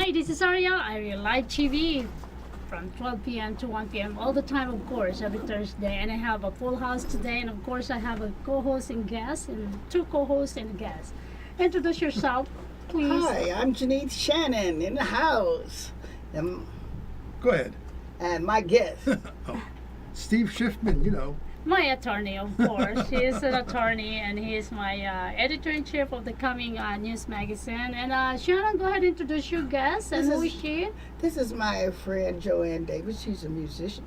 Hi, this is Arielle. Arielle Live TV from 12 p.m. to 1 p.m. all the time, of course, every Thursday. And I have a full house today, and of course, I have a co-host and guest, and two co-hosts and a guest. Introduce yourself, please. Hi, I'm Janine Shannon in the house. Go ahead. And my guest. Steve Schiffman, you know. My attorney, of course. He is an attorney, and he is my editor-in-chief of the coming news magazine. And Shannon, go ahead and introduce your guest. And who is she? This is my friend Joanne Davis. She's a musician.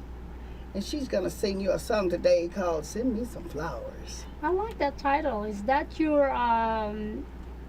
And she's going to sing you a song today called Send Me Some Flowers. I like that title. Is that your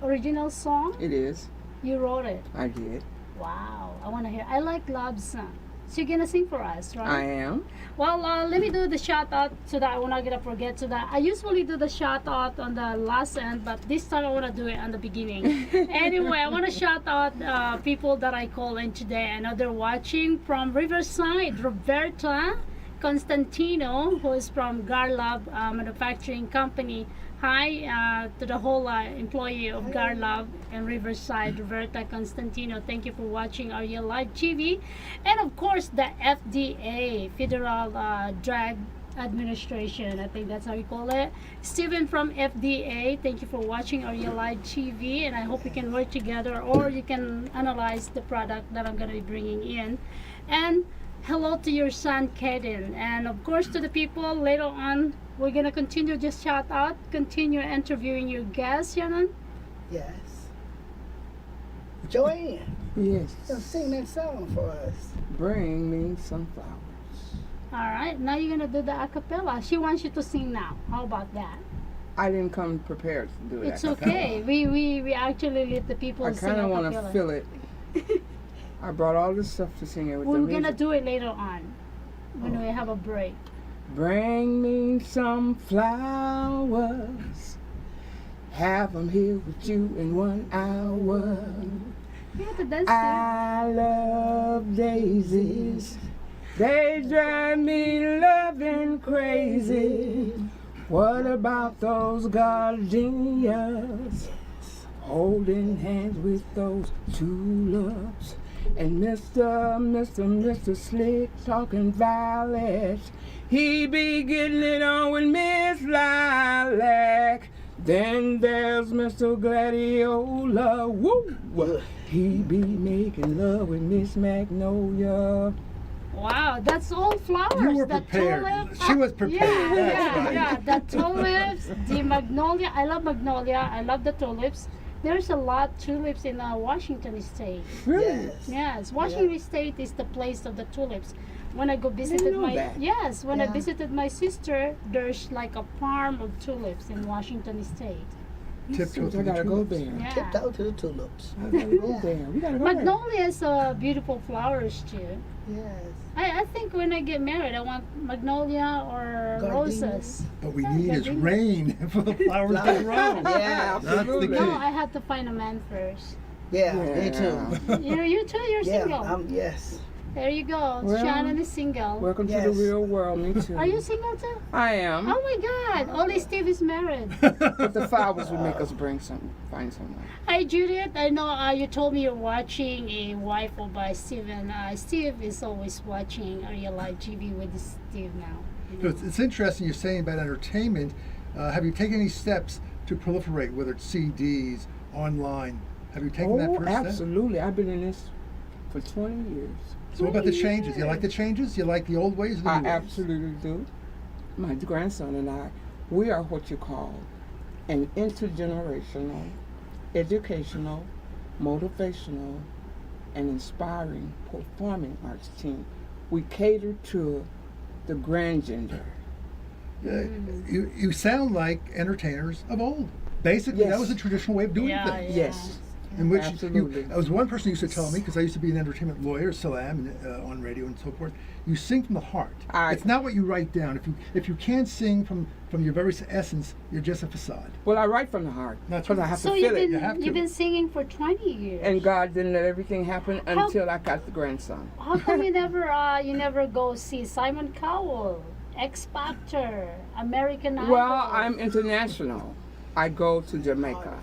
original song? It is. You wrote it? I did. Wow. I want to hear. I like love song. So you're going to sing for us, right? I am. Well, let me do the shout out so that I'm not going to forget to that. I usually do the shout out on the last end, but this time I want to do it on the beginning. Anyway, I want to shout out people that I call in today. I know they're watching from Riverside. Roberta Constantino, who is from Garlab Manufacturing Company. Hi to the whole employee of Garlab and Riverside, Roberta Constantino. Thank you for watching Arielle Live TV. And of course, the FDA, Federal Drug Administration, I think that's how you call it. Steven from FDA, thank you for watching Arielle Live TV. And I hope we can work together, or you can analyze the product that I'm going to be bringing in. And hello to your son, Kaden. And of course, to the people later on, we're going to continue just shout out, continue interviewing your guests, Shannon. Yes. Joanne. Yes. Sing that song for us. Bring me some flowers. All right, now you're going to do the a cappella. She wants you to sing now. How about that? I didn't come prepared to do it. It's okay. We actually let the people I sing kind a of want to cappella. feel it. I brought all this stuff to sing it with We're the going to music. do it later on when we have a break. Bring me some flowers. Have them here with you in 1 hour. You have to dance too. I love daisies. They drive me loving crazy. What about those gardenias? Holding hands with those tulips. And Mr. Slick talking violets. He be getting it on with Miss Lilac. Then there's Mr. Gladiola. Woo! He be making love with Miss Magnolia. Wow, that's all flowers. You were The prepared. tulips. She was prepared. Yeah. That's right. The tulips, the magnolia. I love magnolia. I love the tulips. There's a lot of tulips in Washington State. Really? Yes. Yes, Washington State is the place of the tulips. When I go visited know my that. when I Yeah. visited my sister, there's like a farm of tulips in Washington State. Tiptoe to I the gotta go tulips. there. Yeah. Tiptoe to the tulips. I gotta go Yeah. there. We gotta go there. Magnolias are beautiful flowers too. Yes. I think when I get married, I want magnolia or Gardenia. roses. What we Yeah, need is gardenia. rain for the flowers to grow. Yeah. That's the Absolutely. key. No, I had to find a man first. Yeah, me Yeah. too. You too, you're Yeah, single. yes. There you go. Well, Shannon is single. Welcome to Yes. the real world, me too. Are you single too? I am. Oh my God! Only Steve is married. But the flowers would make us find someone. Hi Judith, I know you told me you're watching a wife of Steven. Steve is always watching Arielle Live TV with Steve now. So it's interesting you're saying about entertainment. Have you taken any steps to proliferate, whether it's CDs, online? Have you taken that Oh, first step? absolutely. I've been in this for 20 years. So what about the changes? You like the changes? You like the old ways or the I new ways? absolutely do. My grandson and I, we are what you call an intergenerational, educational, motivational, and inspiring performing arts team. We cater to the grandgender. You sound like entertainers of old. Basically, that Yes. was the traditional way of doing Yeah, things. yeah. Yes. In which Absolutely. I was one person used to tell me, because I used to be an entertainment lawyer, still am, on radio and so forth. You sing from the heart. It's not what you write down. If you can't sing from your very essence, you're just a facade. Well, I write from the heart That's because I right. have So to you've feel it. You have been to. you've been singing for 20 years. And God didn't let everything happen until I got the grandson. How come you never go see Simon Cowell, X Factor, American Idol? Well, I'm international. I go to Jamaica.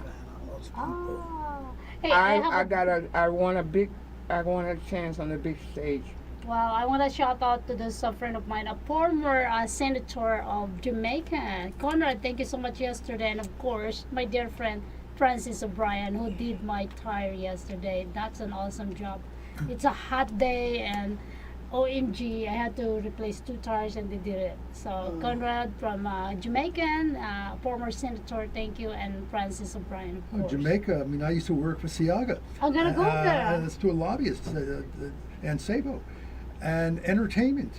Ah. Hey, I I won a big I want a chance on the big stage. Well, I want to shout out to this friend of mine, a former senator of Jamaica. Conrad, thank you so much yesterday. And of course, my dear friend, Francis O'Brien, who did my tire yesterday. That's an awesome job. It's a hot day and OMG, I had to replace 2 tires and they did it. So Conrad from Jamaican, former senator, thank you, and Francis O'Brien, of course. Jamaica, I mean, I used to work for Siaga. I'm going to go there. It's to a lobbyist, and Sabo. And entertainment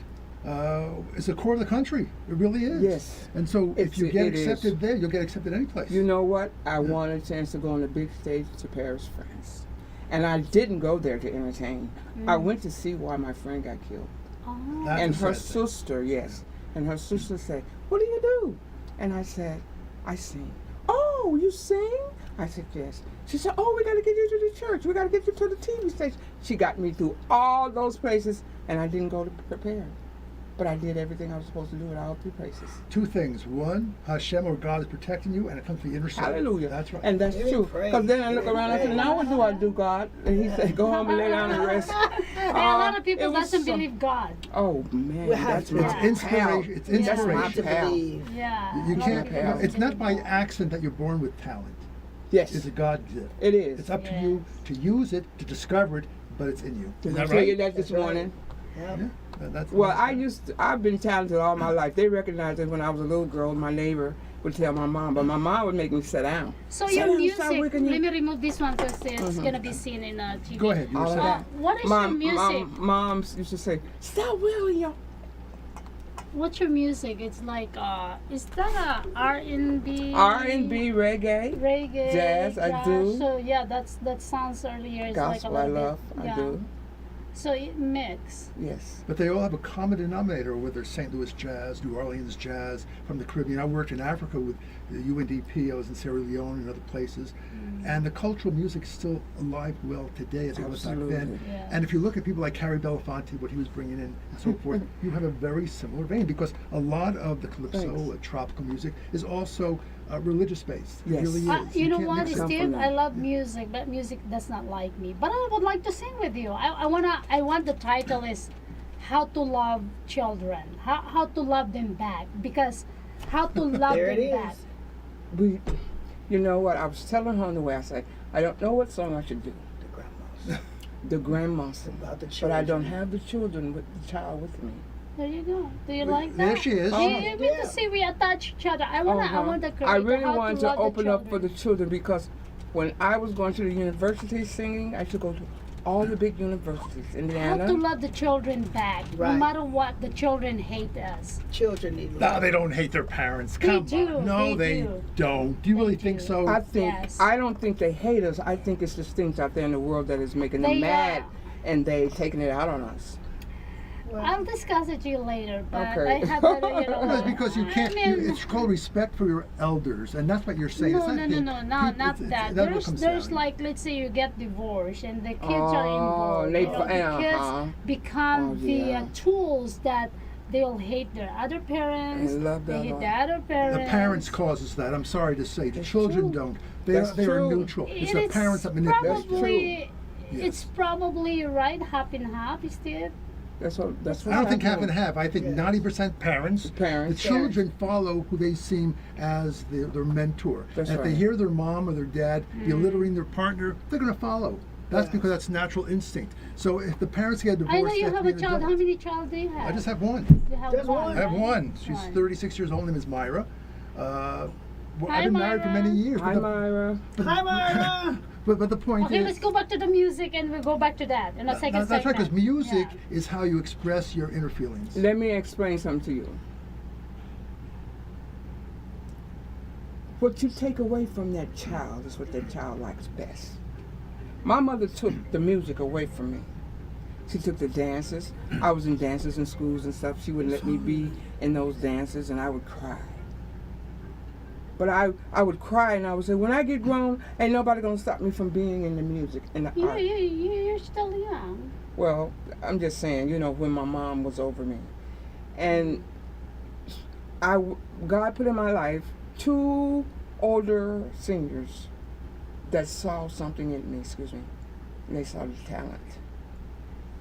is the core of the country. It really is. Yes. And so if you get it accepted is. there, you'll get accepted any place. You know what? I want a chance to go on the big stage to Paris, France. And I didn't go there to entertain. I went to see why my friend got killed. Oh. That's And a her sad thing. sister, yes. And her sister said, "What do you do?" And I said, "I sing." "Oh, you sing?" I said, "Yes." She said, "Oh, we got to get you to the church. We got to get you to the TV station." She got me through all those places, and I didn't go to prepare. But I did everything I was supposed to do at all 3 places. 2 things. One, Hashem or God is protecting you, and it comes from the inner soul. Hallelujah. That's right. And that's Give true. him praise. Because then I look Give him around and I said, praise. "Now what do I do, God?" And he said, "Go home and lay down and rest." And a lot of people It was doesn't so- believe God. Oh, man. We have That's to. my It's Yeah. inspiration. It's Yeah. That's my inspiration. To pal. believe. Yeah. You a lot can't. of people don't It's not by believe God. accident that you're born with talent. Yes, It's a God gift. it is. It's up to Yeah. you to use it, to discover it, but it's in you. Did Isn't I that tell you right? that this That's right. morning? Yep. Yeah. That's Well, I've been talented all my life. They recognized it when I was a little girl. My neighbor would tell my mom, but my mom would make me sit down. So Sit your down, music, stop let wiggling your- me remove this one because it's going to be seen in TV. Go ahead. You were All of saying. that. What is your music? Moms used to say, "Stop wiggling your." What's your music? It's like, is that a R&B? R&B, reggae, Reggae, jazz, I do. So yeah, that sounds earlier. It's gospel. like a I little love. bit, I yeah. do. So it mix. Yes. But they all have a common denominator, whether it's St. Louis jazz, New Orleans jazz, from the Caribbean. I worked in Africa with the UNDP. I was in Sierra Leone and other places. And the cultural music is still alive well today as it was back then. Absolutely. Yeah. And if you look at people like Carrie Belafonte, what he was bringing in and so forth, you have a very similar vein because a lot of the calypso, Thanks. tropical music, is also religious based. It Yes. really is. You know can't what, mix it. Come Steve? from I that. love music, but music does not like me. But I would like to sing with you. I want the title is How to Love Children. How to love them back. Because how to love There them it back. is. You know what? I was telling her on the way. I said, "I don't know what song I should do." The grandmas. The grandmaster. About the But children. I don't have the children with the child with me. There you go. Do you like that? There she is. You mean Yeah. to see we attach each other. I want the creator. I really how wanted to love the open up for children. the children because when I was going to the university singing, I should go to all the big universities. How Indiana. to love the children back. No Right. matter what, the children hate us. Children need No, love. they don't hate their parents. They Come do, on. No, they they do. don't. Do you really They think do. so? I think Yes. I don't think they hate us. I think it's just things out there in the world that is making them They, mad, and they taking it out on us. I'll discuss it to you later, but Okay. I have to, you know. Well, it's because you can't. I mean, It's called respect for your elders, and that's what you're saying. no, It's no, not no, hate. no, People- not it's- that. that's what comes There's down. like, let's say you get divorced and the kids are involved. they You know, the kids uh-huh. become Oh, the yeah. tools that they'll hate their other parents. And love they their hate life. the other parents. The parents causes that. I'm sorry to say. The That's children true. don't. They That's are true. neutral. It's It the is parents that manipulate. probably, Yes. it's probably right, half and half, Steve. That's what. That's what I don't think half happened. and half. I think Yes. 90% parents. The parents. The children follow who they seem as their mentor. That's and if they right. hear their mom or their dad belittling their partner, they're going to follow. That's Yeah. because that's natural instinct. So if the parents get divorced, I know they you have have to a be child. How adults. many child do you have? I just have one. You have Just one. one. I have right? one. She's One. 36 years old. Her name is Myra. Well, Hi, I've been married for Myra. many years. Hi, but, Myra. Hi, Myra. but the point Okay, is, let's go back to the music and we'll go back to that in a second that's right, because segment. music Yeah. is how you express your inner feelings. Let me explain something to you. What you take away from that child is what that child likes best. My mother took the music away from me. She took the dances. I was in dances in schools and stuff. She wouldn't let me be in those dances, and I would cry. But I would cry, and I would say, when I get grown, ain't nobody gonna stop me from being in the music and the art. You're still young. Well, I'm just saying, you know, when my mom was over me. And God put in my life 2 older seniors that saw something in me, excuse me. And they saw the talent.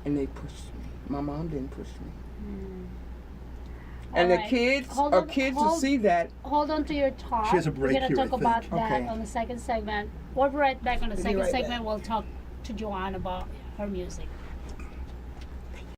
and they pushed me. My mom didn't push me. All And the right. kids Hold or on- kids hold- will see that. Hold on to your talk. She has a break We're gonna here, I talk about think. that Okay. on the second segment. We'll be right back on the We'll be second right segment. back. We'll talk to Joanne about her music.